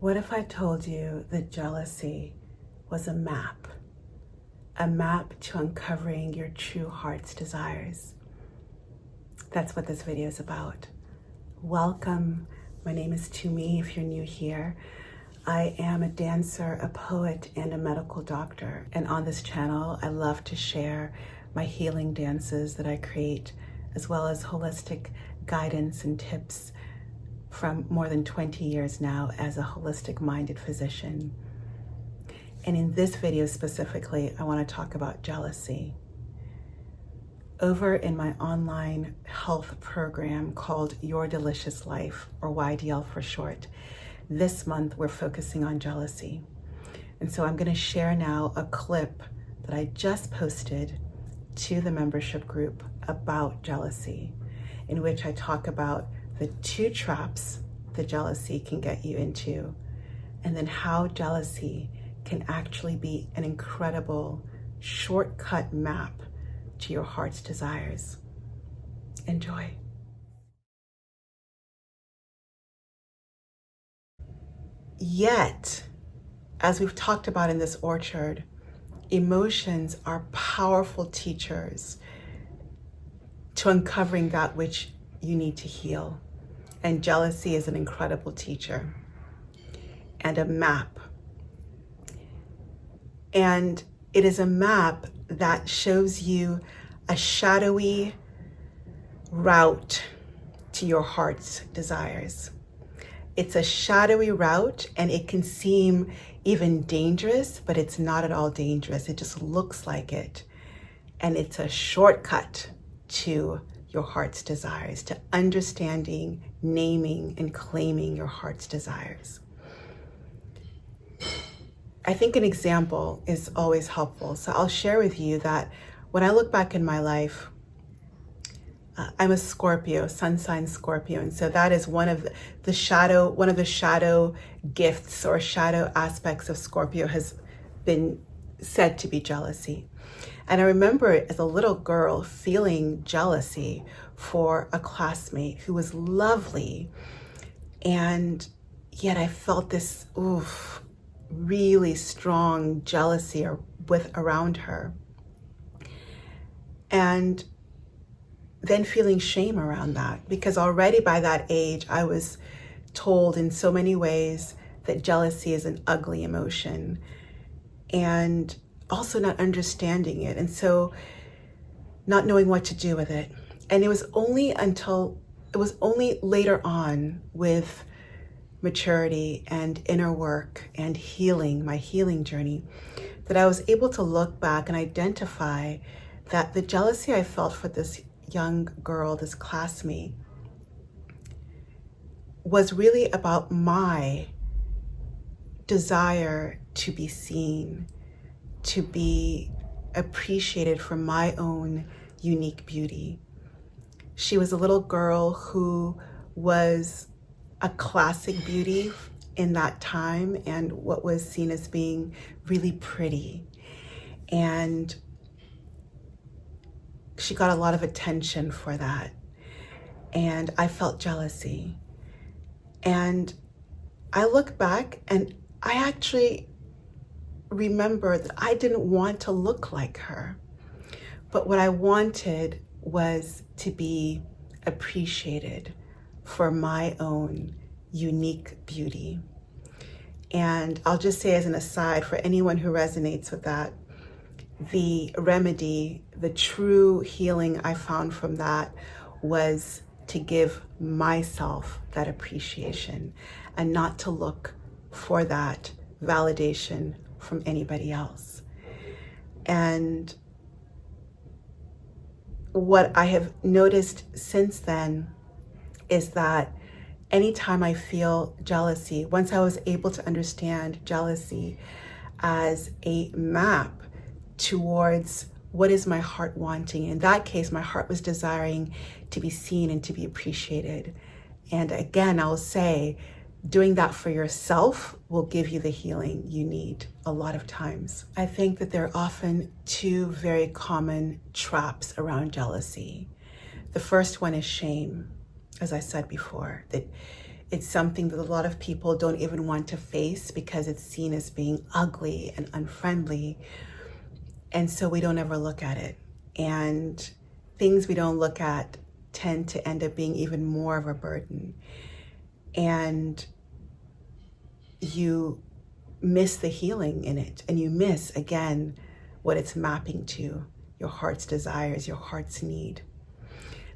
What if I told you that jealousy was a map to uncovering your true heart's desires? That's what this video is about. Welcome. My name is Tumí if you're new here. I am a dancer, a poet, and a medical doctor. And on this channel, I love to share my healing dances that I create, as well as holistic guidance and tips from more than 20 years now as a holistic minded physician. And in this video specifically, I want to talk about jealousy. Over in my online health program called Your Delicious Life, or YDL for short, this month we're focusing on jealousy. And so I'm going to share now a clip that I just posted to the membership group about jealousy, in which I talk about the two traps that jealousy can get you into, and then how jealousy can actually be an incredible shortcut map to your heart's desires. Enjoy. Yet, as we've talked about in this orchard, emotions are powerful teachers to uncovering that which you need to heal. And jealousy is an incredible teacher and a map. And it is a map that shows you a shadowy route to your heart's desires. It's a shadowy route, and it can seem even dangerous, but it's not at all dangerous. It just looks like it. And it's a shortcut to your heart's desires, to understanding, naming, and claiming your heart's desires. I think an example is always helpful. So I'll share with you that when I look back in my life, I'm a Scorpio, sun sign Scorpio. And so that is one of the shadow gifts or shadow aspects of Scorpio has been said to be jealousy. And I remember as a little girl feeling jealousy for a classmate who was lovely. And yet I felt this really strong jealousy around her. And then feeling shame around that, because already by that age, I was told in so many ways that jealousy is an ugly emotion, and also not understanding it. And so not knowing what to do with it. And it was only later on with maturity and inner work and healing, my healing journey, that I was able to look back and identify that the jealousy I felt for this young girl, this classmate, was really about my desire to be seen, to be appreciated for my own unique beauty. She was a little girl who was a classic beauty in that time and what was seen as being really pretty. And she got a lot of attention for that. And I felt jealousy. And I look back and I actually remember that I didn't want to look like her. But what I wanted was to be appreciated for my own unique beauty. And I'll just say as an aside, for anyone who resonates with that, the remedy, the true healing I found from that was to give myself that appreciation and not to look for that validation from anybody else. And what I have noticed since then is that anytime I feel jealousy, once I was able to understand jealousy as a map towards what is my heart wanting. In that case, my heart was desiring to be seen and to be appreciated. And again, I'll say, doing that for yourself will give you the healing you need a lot of times. I think that there are often two very common traps around jealousy. The first one is shame, as I said before, that It's something that a lot of people don't even want to face because it's seen as being ugly and unfriendly. And so we don't ever look at it. And things we don't look at tend to end up being even more of a burden. And you miss the healing in it. And you miss, again, what it's mapping to, your heart's desires, your heart's need.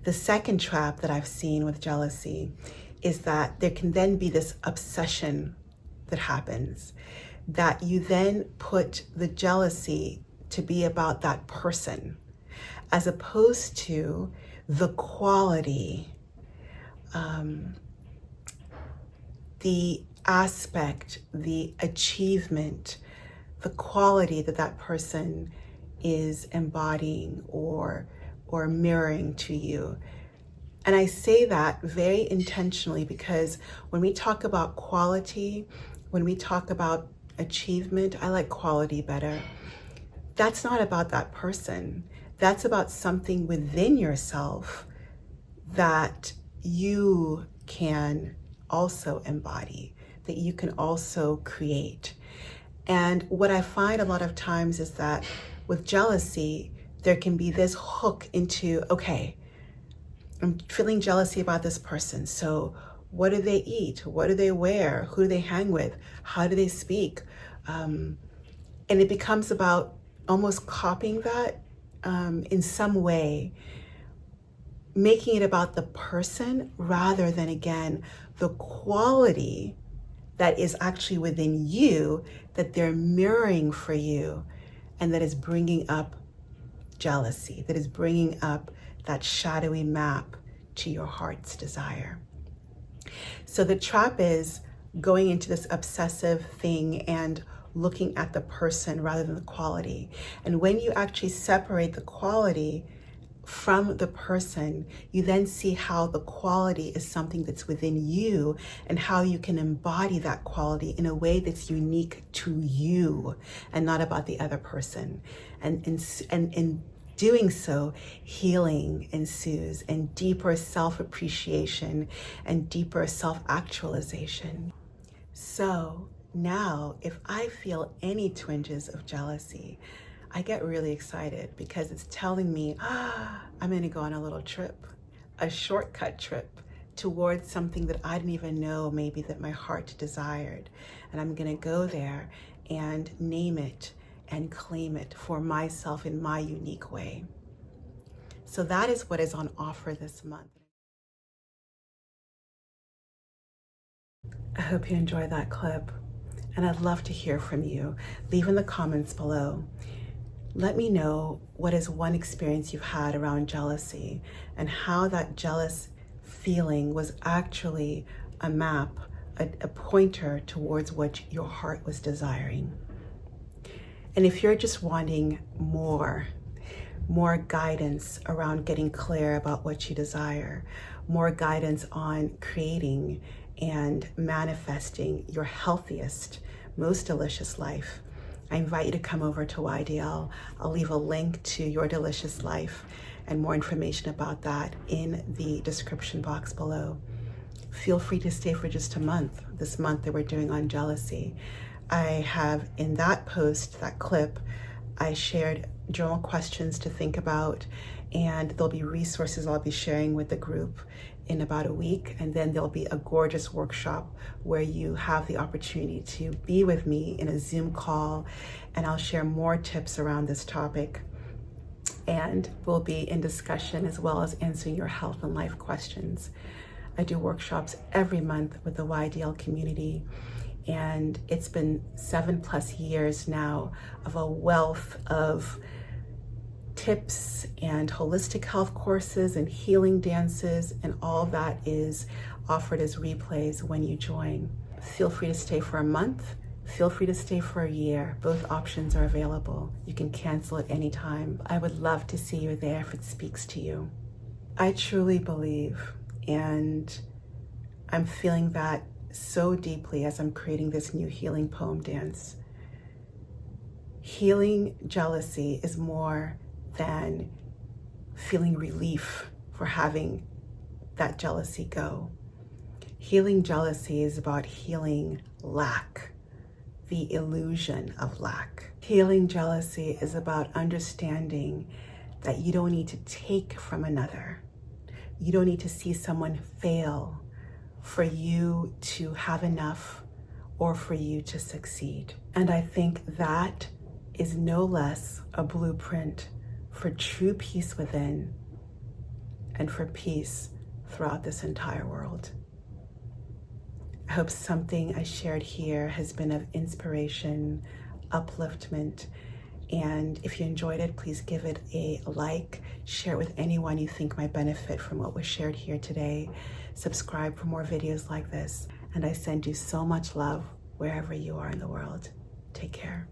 The second trap that I've seen with jealousy is that there can then be this obsession that happens, that you then put the jealousy to be about that person, as opposed to the quality, the aspect, the achievement, the quality that that person is embodying or mirroring to you. And I say that very intentionally because when we talk about quality, when we talk about achievement, I like quality better. That's not about that person. That's about something within yourself that you can also embody, that you can also create. And what I find a lot of times is that with jealousy, there can be this hook into, okay, I'm feeling jealousy about this person. So what do they eat? What do they wear? Who do they hang with? How do they speak? And it becomes about almost copying that in some way, making it about the person rather than, again, the quality that is actually within you that they're mirroring for you, and that is bringing up jealousy, that is bringing up that shadowy map to your heart's desire. So the trap is going into this obsessive thing and looking at the person rather than the quality. And when you actually separate the quality from the person, you then see how the quality is something that's within you and how you can embody that quality in a way that's unique to you and not about the other person. And in doing so, healing ensues and deeper self-appreciation and deeper self-actualization. So now, if I feel any twinges of jealousy, I get really excited because it's telling me, I'm going to go on a little trip, a shortcut trip towards something that I didn't even know maybe that my heart desired. And I'm going to go there and name it and claim it for myself in my unique way. So that is what is on offer this month. I hope you enjoy that clip, and I'd love to hear from you. Leave in the comments below. Let me know what is one experience you've had around jealousy and how that jealous feeling was actually a map, a pointer towards what your heart was desiring. And if you're just wanting more guidance around getting clear about what you desire, more guidance on creating and manifesting your healthiest, most delicious life, I invite you to come over to YDL. I'll leave a link to Your Delicious Life and more information about that in the description box below. Feel free to stay for just a month, this month that we're doing on jealousy. I have in that post, that clip, I shared journal questions to think about, and there'll be resources I'll be sharing with the group in about a week. And then there'll be a gorgeous workshop where you have the opportunity to be with me in a Zoom call, and I'll share more tips around this topic. And we'll be in discussion as well as answering your health and life questions. I do workshops every month with the YDL community, and it's been 7+ years now of a wealth of tips and holistic health courses and healing dances, and all of that is offered as replays when you join. Feel free to stay for a month. Feel free to stay for a year. Both options are available. You can cancel at any time. I would love to see you there if it speaks to you. I truly believe, and I'm feeling that so deeply as I'm creating this new healing poem dance. Healing jealousy is more than feeling relief for having that jealousy go. Healing jealousy is about healing lack, the illusion of lack. Healing jealousy is about understanding that you don't need to take from another. You don't need to see someone fail for you to have enough or for you to succeed. And I think that is no less a blueprint for true peace within and for peace throughout this entire world. I hope something I shared here has been of inspiration, upliftment, and if you enjoyed it, please give it a like, share it with anyone you think might benefit from what was shared here today. Subscribe for more videos like this, and I send you so much love wherever you are in the world. Take care.